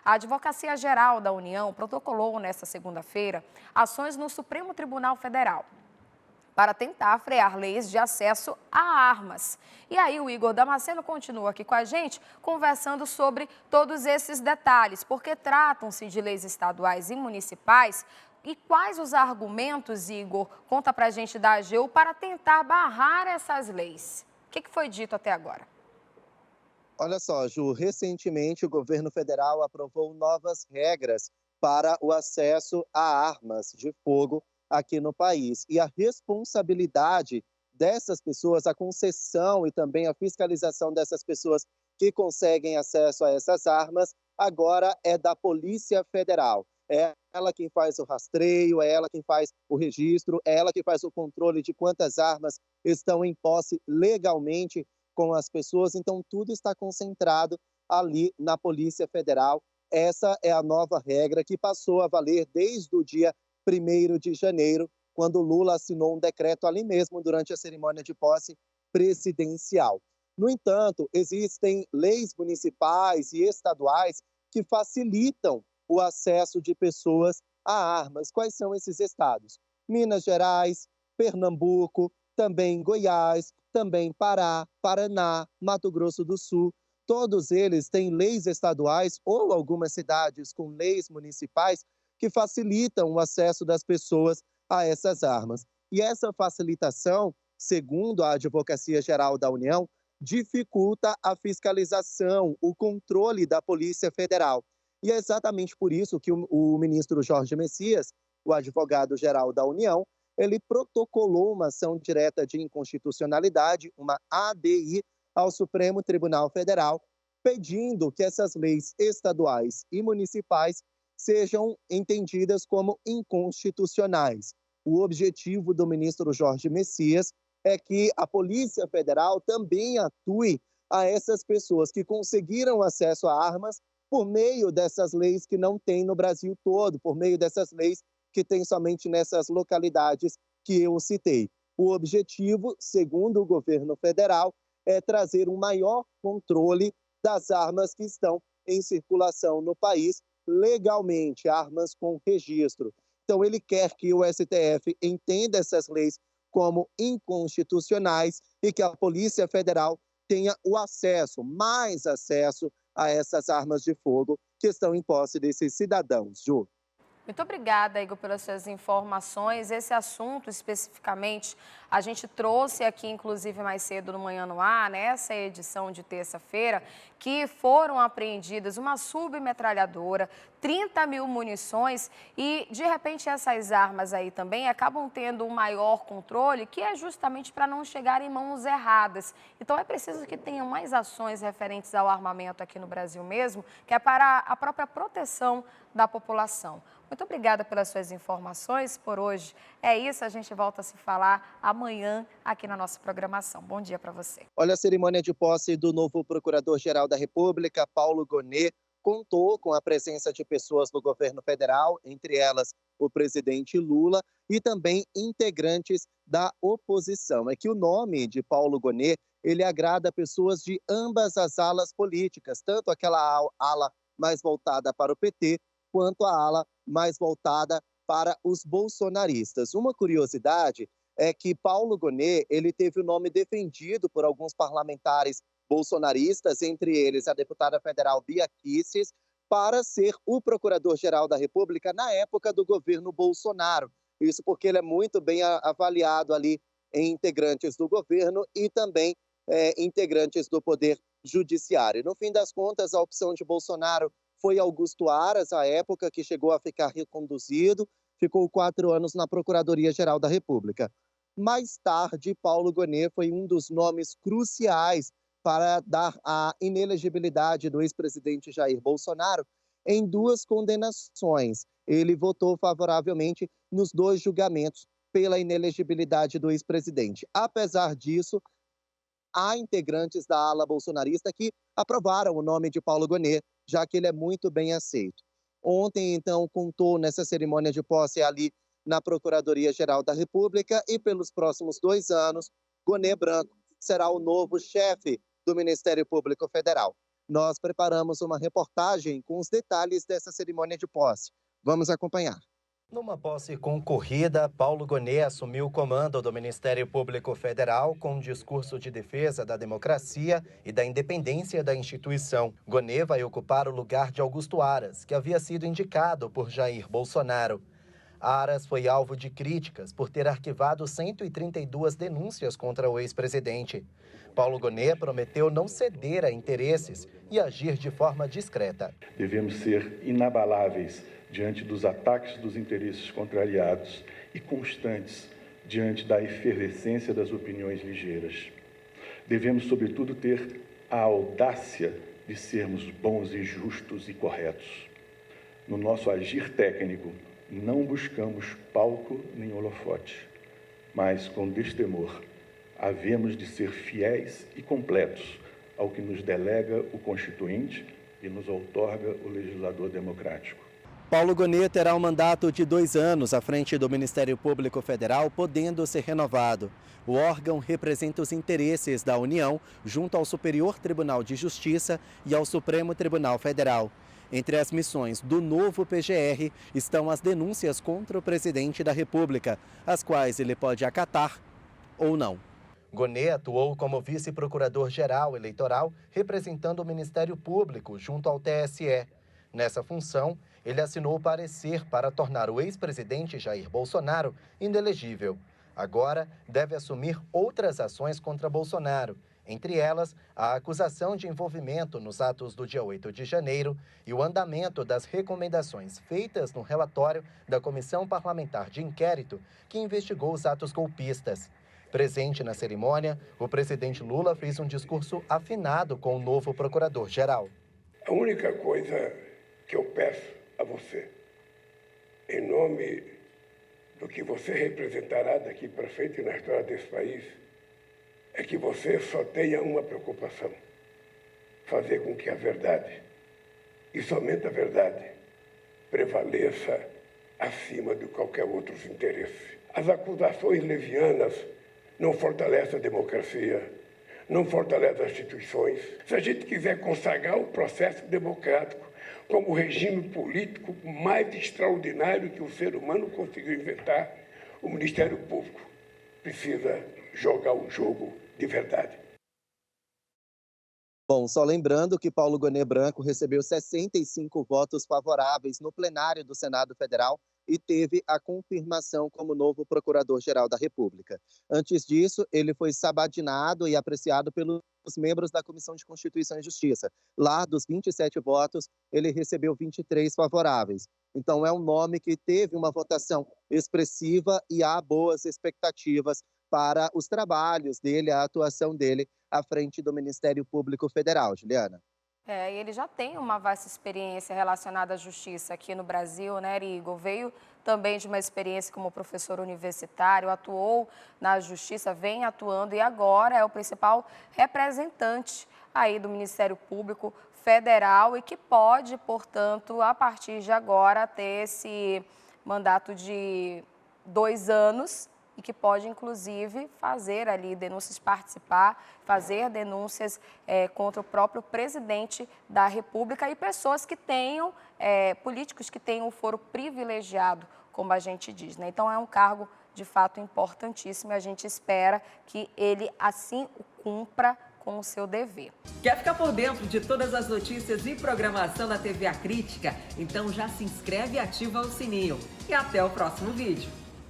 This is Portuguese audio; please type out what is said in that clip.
A Advocacia Geral da União protocolou nesta segunda-feira ações no Supremo Tribunal Federal para tentar frear leis de acesso a armas. E aí o Igor Damasceno continua aqui com a gente, conversando sobre todos esses detalhes, porque tratam-se de leis estaduais e municipais. E quais os argumentos, Igor, conta pra gente da AGU, para tentar barrar essas leis? O que foi dito até agora? Olha só, Ju, recentemente o governo federal aprovou novas regras para o acesso a armas de fogo aqui no país. E a responsabilidade dessas pessoas, a concessão e também a fiscalização dessas pessoas que conseguem acesso a essas armas, agora é da Polícia Federal. É ela quem faz o rastreio, é ela quem faz o registro, é ela que faz o controle de quantas armas estão em posse legalmente com as pessoas, então tudo está concentrado ali na Polícia Federal. Essa é a nova regra que passou a valer desde o dia 1º de janeiro, quando Lula assinou um decreto ali mesmo durante a cerimônia de posse presidencial. No entanto, existem leis municipais e estaduais que facilitam o acesso de pessoas a armas. Quais são esses estados? Minas Gerais, Pernambuco, também Goiás, também Pará, Paraná, Mato Grosso do Sul. Todos eles têm leis estaduais ou algumas cidades com leis municipais que facilitam o acesso das pessoas a essas armas. E essa facilitação, segundo a Advocacia Geral da União, dificulta a fiscalização, o controle da Polícia Federal. E é exatamente por isso que o ministro Jorge Messias, o advogado-geral da União, ele protocolou uma ação direta de inconstitucionalidade, uma ADI, ao Supremo Tribunal Federal, pedindo que essas leis estaduais e municipais sejam entendidas como inconstitucionais. O objetivo do ministro Jorge Messias é que a Polícia Federal também atue a essas pessoas que conseguiram acesso a armas por meio dessas leis que não tem no Brasil todo, por meio dessas leis que tem somente nessas localidades que eu citei. O objetivo, segundo o governo federal, é trazer um maior controle das armas que estão em circulação no país legalmente, armas com registro. Então, ele quer que o STF entenda essas leis como inconstitucionais e que a Polícia Federal tenha o acesso, mais acesso a essas armas de fogo que estão em posse desses cidadãos, Ju. Muito obrigada, Igor, pelas suas informações. Esse assunto, especificamente, a gente trouxe aqui, inclusive, mais cedo no Manhã no Ar, nessa edição de terça-feira, que foram apreendidas uma submetralhadora, 30 mil munições e, de repente, essas armas aí também acabam tendo um maior controle, que é justamente para não chegar em mãos erradas. Então, é preciso que tenham mais ações referentes ao armamento aqui no Brasil mesmo, que é para a própria proteção da população. Muito obrigada pelas suas informações por hoje. É isso, a gente volta a se falar amanhã aqui na nossa programação. Bom dia para você. Olha, a cerimônia de posse do novo Procurador-Geral da República, Paulo Gonet, contou com a presença de pessoas do governo federal, entre elas o presidente Lula, e também integrantes da oposição. É que o nome de Paulo Gonet, ele agrada pessoas de ambas as alas políticas, tanto aquela ala mais voltada para o PT, quanto a ala mais voltada para os bolsonaristas. Uma curiosidade é que Paulo Gonet, ele teve o nome defendido por alguns parlamentares bolsonaristas, entre eles a deputada federal Bia Kicis, para ser o procurador-geral da República na época do governo Bolsonaro. Isso porque ele é muito bem avaliado ali em integrantes do governo e também integrantes do Poder Judiciário. No fim das contas, a opção de Bolsonaro foi Augusto Aras, à época, que chegou a ficar reconduzido, ficou 4 anos na Procuradoria-Geral da República. Mais tarde, Paulo Gonet foi um dos nomes cruciais para dar a inelegibilidade do ex-presidente Jair Bolsonaro em 2 condenações. Ele votou favoravelmente nos 2 julgamentos pela inelegibilidade do ex-presidente. Apesar disso, há integrantes da ala bolsonarista que aprovaram o nome de Paulo Gonet, já que ele é muito bem aceito. Ontem, então, contou nessa cerimônia de posse ali na Procuradoria-Geral da República e pelos próximos 2 anos, Gonet Branco será o novo chefe do Ministério Público Federal. nós preparamos uma reportagem com os detalhes dessa cerimônia de posse. Vamos acompanhar. Numa posse concorrida, Paulo Gonet assumiu o comando do Ministério Público Federal com um discurso de defesa da democracia e da independência da instituição. Gonet vai ocupar o lugar de Augusto Aras, que havia sido indicado por Jair Bolsonaro. Aras foi alvo de críticas por ter arquivado 132 denúncias contra o ex-presidente. Paulo Gonet prometeu não ceder a interesses e agir de forma discreta. Devemos ser inabaláveis diante dos ataques dos interesses contrariados e constantes diante da efervescência das opiniões ligeiras. Devemos, sobretudo, ter a audácia de sermos bons e justos e corretos. No nosso agir técnico, não buscamos palco nem holofote, mas com destemor, havemos de ser fiéis e completos ao que nos delega o Constituinte e nos outorga o legislador democrático. Paulo Gonet terá um mandato de 2 anos à frente do Ministério Público Federal, podendo ser renovado. O órgão representa os interesses da União junto ao Superior Tribunal de Justiça e ao Supremo Tribunal Federal. Entre as missões do novo PGR estão as denúncias contra o presidente da República, as quais ele pode acatar ou não. Gonet atuou como vice-procurador-geral eleitoral, representando o Ministério Público junto ao TSE. Nessa função, ele assinou o parecer para tornar o ex-presidente Jair Bolsonaro inelegível. Agora, deve assumir outras ações contra Bolsonaro, entre elas a acusação de envolvimento nos atos do dia 8 de janeiro e o andamento das recomendações feitas no relatório da Comissão Parlamentar de Inquérito que investigou os atos golpistas. Presente na cerimônia, o presidente Lula fez um discurso afinado com o novo procurador-geral. A única coisa que eu peço a você, em nome do que você representará daqui para frente na história desse país, é que você só tenha uma preocupação: fazer com que a verdade, e somente a verdade, prevaleça acima de qualquer outro interesse. As acusações levianas não fortalecem a democracia, não fortalecem as instituições. Se a gente quiser consagrar o processo democrático como o regime político mais extraordinário que o ser humano conseguiu inventar, o Ministério Público precisa jogar o jogo de verdade. Bom, só lembrando que Paulo Gonet Branco recebeu 65 votos favoráveis no plenário do Senado Federal e teve a confirmação como novo Procurador-Geral da República. Antes disso, ele foi sabadinado e apreciado pelos membros da Comissão de Constituição e Justiça. Lá, dos 27 votos, ele recebeu 23 favoráveis. Então, é um nome que teve uma votação expressiva e há boas expectativas para os trabalhos dele, a atuação dele à frente do Ministério Público Federal. Juliana. E ele já tem uma vasta experiência relacionada à justiça aqui no Brasil, né, Igor? Veio também de uma experiência como professor universitário, atuou na justiça, vem atuando e agora é o principal representante aí do Ministério Público Federal e que pode, portanto, a partir de agora, ter esse mandato de 2 anos e que pode, inclusive, fazer ali denúncias, participar, fazer denúncias contra o próprio presidente da República e pessoas que tenham, políticos que tenham o foro privilegiado, como a gente diz, né? Então, é um cargo, de fato, importantíssimo e a gente espera que ele, assim, o cumpra com o seu dever. Quer ficar por dentro de todas as notícias e programação da TV A Crítica? Então já se inscreve e ativa o sininho. E até o próximo vídeo.